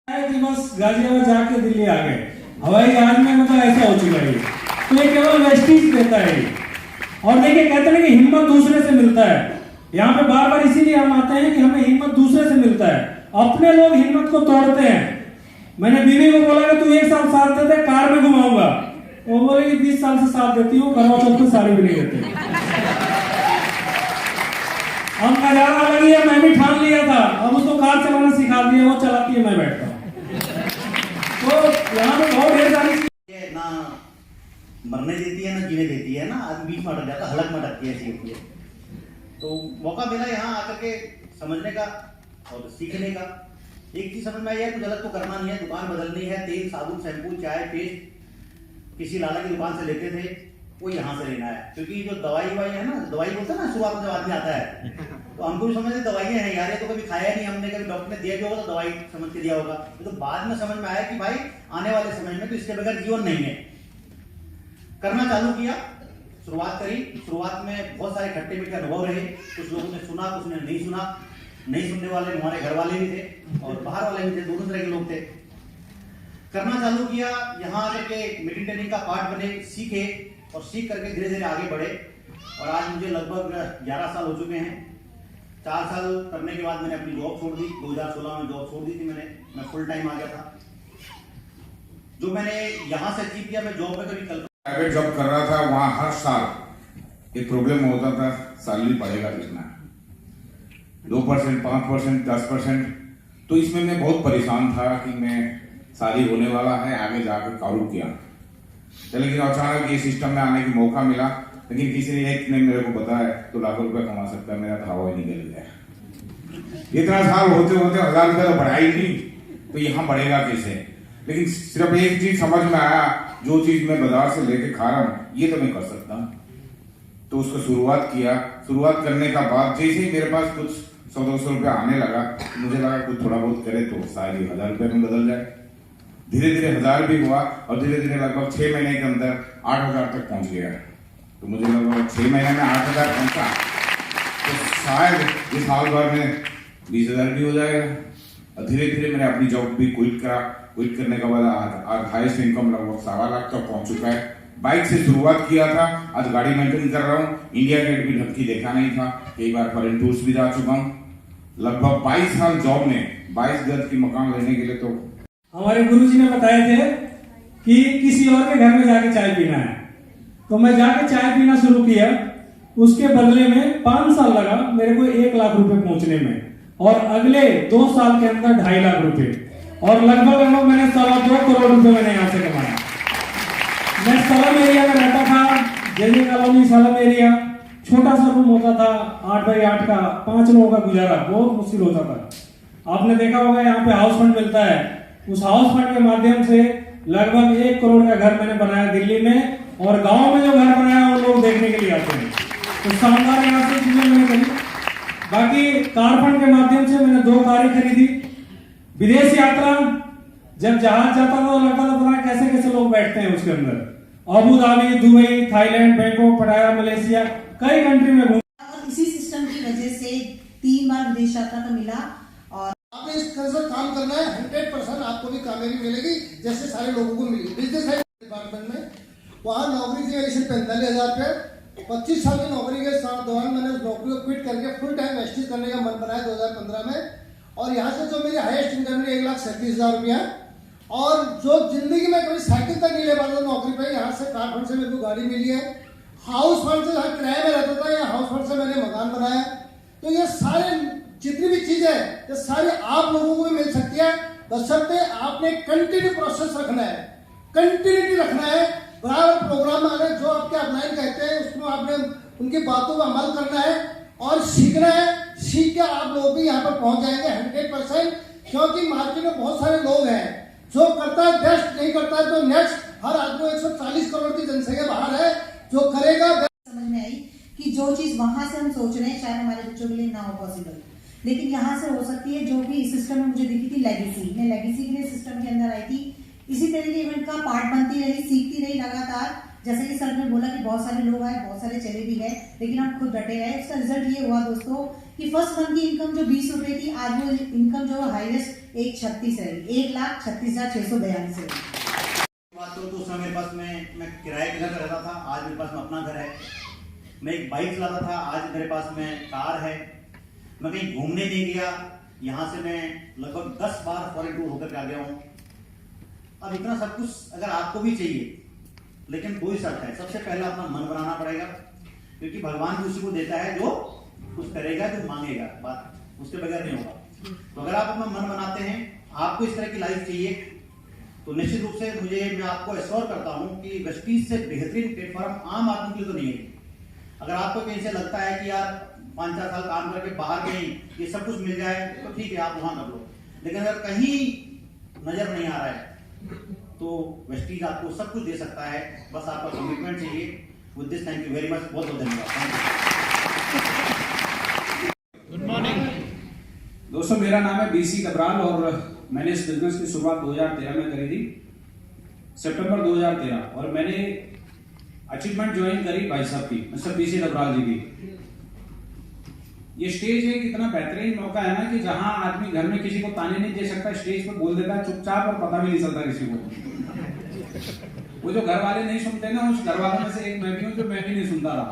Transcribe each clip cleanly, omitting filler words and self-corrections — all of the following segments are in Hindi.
बस गाजियाबाद जाके दिल्ली आ गए, हवाई जहाज में मतलब ऐसा हो चुका है। तो ये केवल वेस्टीज देता है। और देखिए कहते हैं कि हिम्मत दूसरे से मिलता है। यहाँ पे बार बार इसीलिए हम आते हैं कि हमें हिम्मत दूसरे से मिलता है, अपने लोग हिम्मत को तोड़ते हैं। मैंने बीवी को बोला कि तू 1 साल साथ दे दे, कार में घुमाऊंगा। वो बोले कि 20 साल से साथ देती हूँ, करवा चौथ को साड़ी भी नहीं देते। अब नजारा अलग ही है, मैं भी ठान लिया था, अब उसको कार चलाना सिखा दिया, वो चलाती है, मैं बैठता हूँ। तो यहाँ पे बहुत ढेर सारी ना मरने देती है ना जीने देती है, ना आदमी बीच में अटक जाता, हलक में अटकती है, ऐसी होती है। तो मौका मिला यहाँ आकर के समझने का और सीखने का। एक चीज समझ में आई है, कुछ गलत तो करना नहीं है, दुकान बदलनी है। तेल, साबुन, शैम्पू, चाय, पेस्ट किसी लाला की दुकान से लेते थे, वो यहाँ से लेना है। क्योंकि जो दवाई है ना, दवाई बोलते हैं ना, शुरुआत में जब आदमी आता है तो हमको भी समझते दवाइयाँ हैं यार, ये तो कभी खाया नहीं हमने, कभी डॉक्टर ने दिया भी होगा तो दवाई समझ के दिया होगा। तो बाद में समझ में आया कि भाई आने वाले समय में तो इसके बगैर जीवन नहीं है। करना चालू किया, शुरुआत करी। शुरुआत में बहुत सारे खट्टे मीठे अनुभव रहे, कुछ लोगों ने सुना, कुछ ने नहीं सुना। नहीं सुनने वाले हमारे घर वाले भी थे और बाहर वाले भी थे, दोनों तरह के लोग थे। करना चालू किया, यहाँ आकर के मीटिंग ट्रेनिंग का पार्ट बने, सीखे और सीख करके धीरे धीरे आगे बढ़े। और आज मुझे लगभग 11 साल हो चुके हैं। 4 साल करने के बाद मैंने अपनी जॉब छोड़ दी। 2016 में जॉब छोड़ दी थी मैं फुल टाइम आ गया था। जो मैंने यहाँ से अचीव किया, मैं जॉब में कभी प्राइवेट जॉब कर रहा था, वहां हर साल एक प्रॉब्लम होता था, सैलरी बढ़ेगा कितना, 2%, 5%, 10%। तो इसमें मैं बहुत परेशान था कि मैं शादी होने वाला है, आगे जाकर काबू किया। लेकिन अचानक ये सिस्टम में आने का मौका मिला, लेकिन किसी ने एक ने मेरे को बताया तो लाखों रुपया कमा सकता है। मेरा तो हवा ही निकल गया। इतना साल होते होते 1000 रुपया तो बढ़ा ही नहीं, तो यहाँ बढ़ेगा कैसे। लेकिन सिर्फ एक चीज समझ में आया, जो चीज मैं बाजार से लेके खा रहा हूँ ये तो मैं कर सकता हूँ। तो उसको शुरुआत किया। शुरुआत करने का बाद जैसे ही मेरे पास कुछ 100-200 रुपया आने लगा, मुझे लगा कुछ थोड़ा बहुत करे तो शायद 1000 रुपये में बदल जाए। धीरे धीरे 1000 भी हुआ और धीरे धीरे लगभग 6 महीने के अंदर 8000 तक पहुंच गया। तो मुझे लगभग 6 महीने में 8000 पहुंचा, तो शायद इस साल भर में 20000 भी हो जाएगा। और धीरे धीरे मैंने अपनी जॉब भी क्विट करा। क्विट करने के बाद आज हाईएस्ट इनकम लगभग 2.25 लाख तक पहुंच चुका है। बाइक से शुरुआत किया था, आज गाड़ी मेंटेन कर रहा हूँ। इंडिया गेट भी ढंग की देखा नहीं था, कई बार फॉरेन टूर्स भी जा चुका हूँ। लगभग 22 साल जॉब में 22 गज की मकान लेने के लिए तो हमारे गुरुजी ने बताए थे कि किसी और के घर में जाके चाय पीना है। तो मैं जाके चाय पीना शुरू किया। उसके बदले में 5 साल लगा मेरे को 1 लाख रुपए पहुंचने में, और अगले 2 साल के अंदर 2.5 लाख रुपए, और लगभग मैंने 2.25 करोड़ रुपए मैंने यहाँ से कमाया। मैं सलम एरिया में रहता था, जैसे कॉलोनी सलम एरिया, छोटा सा रूम होता था 8 बाई 8 का, 5 लोगों का गुजारा बहुत मुश्किल होता था। आपने देखा होगा यहाँ पे हाउस फंड मिलता है, उस हाउस फंड के माध्यम से लगभग 1 करोड़ का घर मैंने बनाया दिल्ली में, और गांव में जो घर बनाया वो लोग देखने के लिए आते हैं। तो शानदार यहाँ से चीजें मैंने करी। बाकी कार फंड के माध्यम से मैंने 2 कारें खरीदी। विदेश यात्रा, जब जहाज जाता था तो लगता था पता कैसे कैसे लोग बैठते हैं उसके अंदर। Abu Dhabi, Dubai, Thailand, Bangkok, पटाया, मलेशिया, कई कंट्री में घूम। इसी सिस्टम की वजह से 3 बार विदेश यात्रा का मिला। और आपने इस तरह से काम करना है, 100% आपको भी कामयाबी मिलेगी जैसे सारे लोगों को मिली। बिजनेस डिपार्टमेंट में वहाँ नौकरी थी मेरी सिर्फ 45,000 रुपये। 25 साल की नौकरी के दौरान मैंने उस नौकरी को क्विट करके फुल टाइम एसटी करने का मन बनाया 2015 में। और यहाँ से जो मेरी हाईएस्ट इनकम है 1,37,000 रुपया, और जो जिंदगी में कभी साइकिल तक नहीं ले पाता नौकरी पे, यहाँ से कार फंड से मेरे को गाड़ी मिली है। हाउस फंड से जहाँ किराए में रहता था, यहाँ हाउस फंड से मैंने मकान बनाया। तो ये सारे जितनी भी चीजें हैं ये सारी आप लोगों को भी मिल सकती है, बशर्ते आपने कंटिन्यू प्रोसेस रखना है, कंटिन्यूटी रखना है। बराबर प्रोग्राम में आने जो आपके अपलाइन कहते हैं उसमें आपने उनकी बातों पर अमल करना है और सीखना है। सीख के आप लोग भी यहाँ पर पहुंच जाएंगे 100%। क्योंकि मार्केट में बहुत सारे लोग हैं, जो करता है बेस्ट, नहीं करता है तो नेक्स्ट। हर आदमी 140 करोड़ की जनसंख्या बाहर है, जो करेगा। समझ में आई कि जो चीज वहां से हम सोच रहे हैं शायद हमारे बच्चों के लिए ना हो पॉसिबल, लेकिन यहाँ से हो सकती है। जो भी सिस्टम में मुझे दिखी थी लेगेसी, मैं लेगेसी के लिए सिस्टम के अंदर आई थी। इसी तरह के इवेंट का पार्ट बनती रही, सीखती रही लगातार। जैसे कि सर ने बोला कि बहुत सारे लोग आए, बहुत सारे चले भी गए, लेकिन हम खुद डटे रहे। उसका रिजल्ट ये हुआ दोस्तों कि फर्स्ट मंथ की इनकम जो 20 रुपए थी, आज वो इनकम जो हाईएस्ट 1,36 है, 1,36,642 है। बात करूं तो उस समय पास मैं किराए के घर में रहता था, आज मेरे पास में अपना घर है। मैं एक बाइक चलाता था, आज मेरे पास में कार है। मैं कहीं घूमने नहीं गया, यहाँ से मैं लगभग 10 बार फॉरेन टूर होकर के आ गया हूँ। अब इतना सब कुछ अगर आपको भी चाहिए, लेकिन दो ही शर्त है। सबसे पहला अपना मन बनाना पड़ेगा, क्योंकि भगवान भी उसी को देता है जो कुछ करेगा, जो मांगेगा, बात उसके बगैर नहीं होगा। तो अगर आप अपना मन बनाते हैं, आपको इस तरह की लाइफ चाहिए, तो निश्चित रूप से मैं आपको एश्योर करता हूं कि वेस्टीज से बेहतरीन प्लेटफॉर्म आम आदमी के लिए तो नहीं है। अगर आपको कहीं से लगता है कि यार 5-4 साल काम करके बाहर कहीं ये सब कुछ मिल जाए तो ठीक है, आप वहां कर लो। लेकिन अगर कहीं नजर नहीं आ रहा है तो वेस्टीज आपको सब कुछ दे सकता है, बस आपका कमिटमेंट चाहिए। With this thank you very much, बहुत बहुत धन्यवाद। गुड मॉर्निंग दोस्तों, मेरा नाम है बीसी कबराल और मैंने इस बिजनेस की शुरुआत 2013 में करी थी, सितंबर 2013। और मैंने अचीवमेंट ज्वाइन करी भाई साहब की, मिस्टर बीसी कबराल जी की। ये स्टेज एक इतना बेहतरीन मौका है ना कि जहां आदमी घर में किसी को ताने नहीं दे सकता, स्टेज पर बोल देता है चुपचाप और पता भी नहीं चलता किसी को। वो जो घर वाले नहीं सुनते ना, उस घर वालों में से एक मैं भी हूं जो मैं भी नहीं सुनता रहा।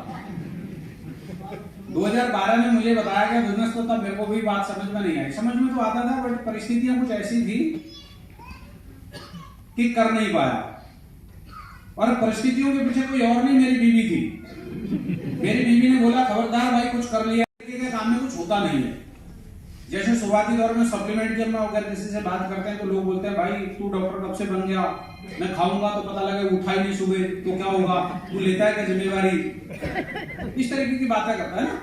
2012 में मुझे बताया गया बिजनेस, तो तब मेरे को भी बात समझ में नहीं आई। समझ में तो आता था, बट परिस्थितियां कुछ ऐसी थी कि कर नहीं पाया। और परिस्थितियों के पीछे कोई और नहीं, मेरी बीवी थी। मेरी बीवी ने बोला खबरदार भाई, कुछ कर लिया के काम में कुछ होता नहीं है। जैसे शुरुआती दौर में सप्लीमेंट जब मैं अगर किसी से बात करते हैं तो लोग बोलते हैं भाई तू डॉक्टर कब से बन गया, मैं खाऊंगा तो पता लगे उठा ही नहीं सुबह तो क्या होगा, तू लेता है क्या जिम्मेवारी, इस तरीके की बातें करता है ना।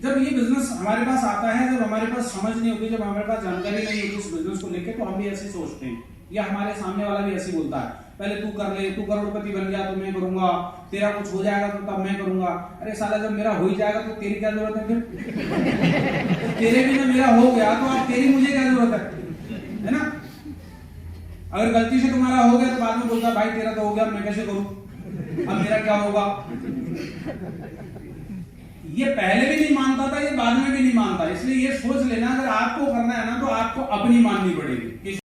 जब ये बिजनेस हमारे पास आता है, जब हमारे पास समझ नहीं होती, जब हमारे पास जानकारी नहीं होती इस बिजनेस को लेकर, तो हम भी ऐसे सोचते हैं, या हमारे सामने वाला भी ऐसे बोलता है पहले तू कर ले, तू करोड़पति बन गया तो मैं करूंगा, तेरा कुछ हो जाएगा तो तब मैं करूंगा। अरे साला, जब मेरा हो ही जाएगा तो तेरी क्या जरूरत है फिर? तेरे बिना मेरा हो गया तो अब तेरी मुझे क्या जरूरत है ना? अगर गलती से तुम्हारा हो गया तो बाद में बोलता भाई तेरा तो हो गया, मैं कैसे करूं, अब मेरा क्या होगा। ये पहले भी नहीं मानता था, ये बाद में भी नहीं मानता। इसलिए ये सोच लेना, अगर आपको करना है ना तो आपको अपनी माननी पड़ेगी।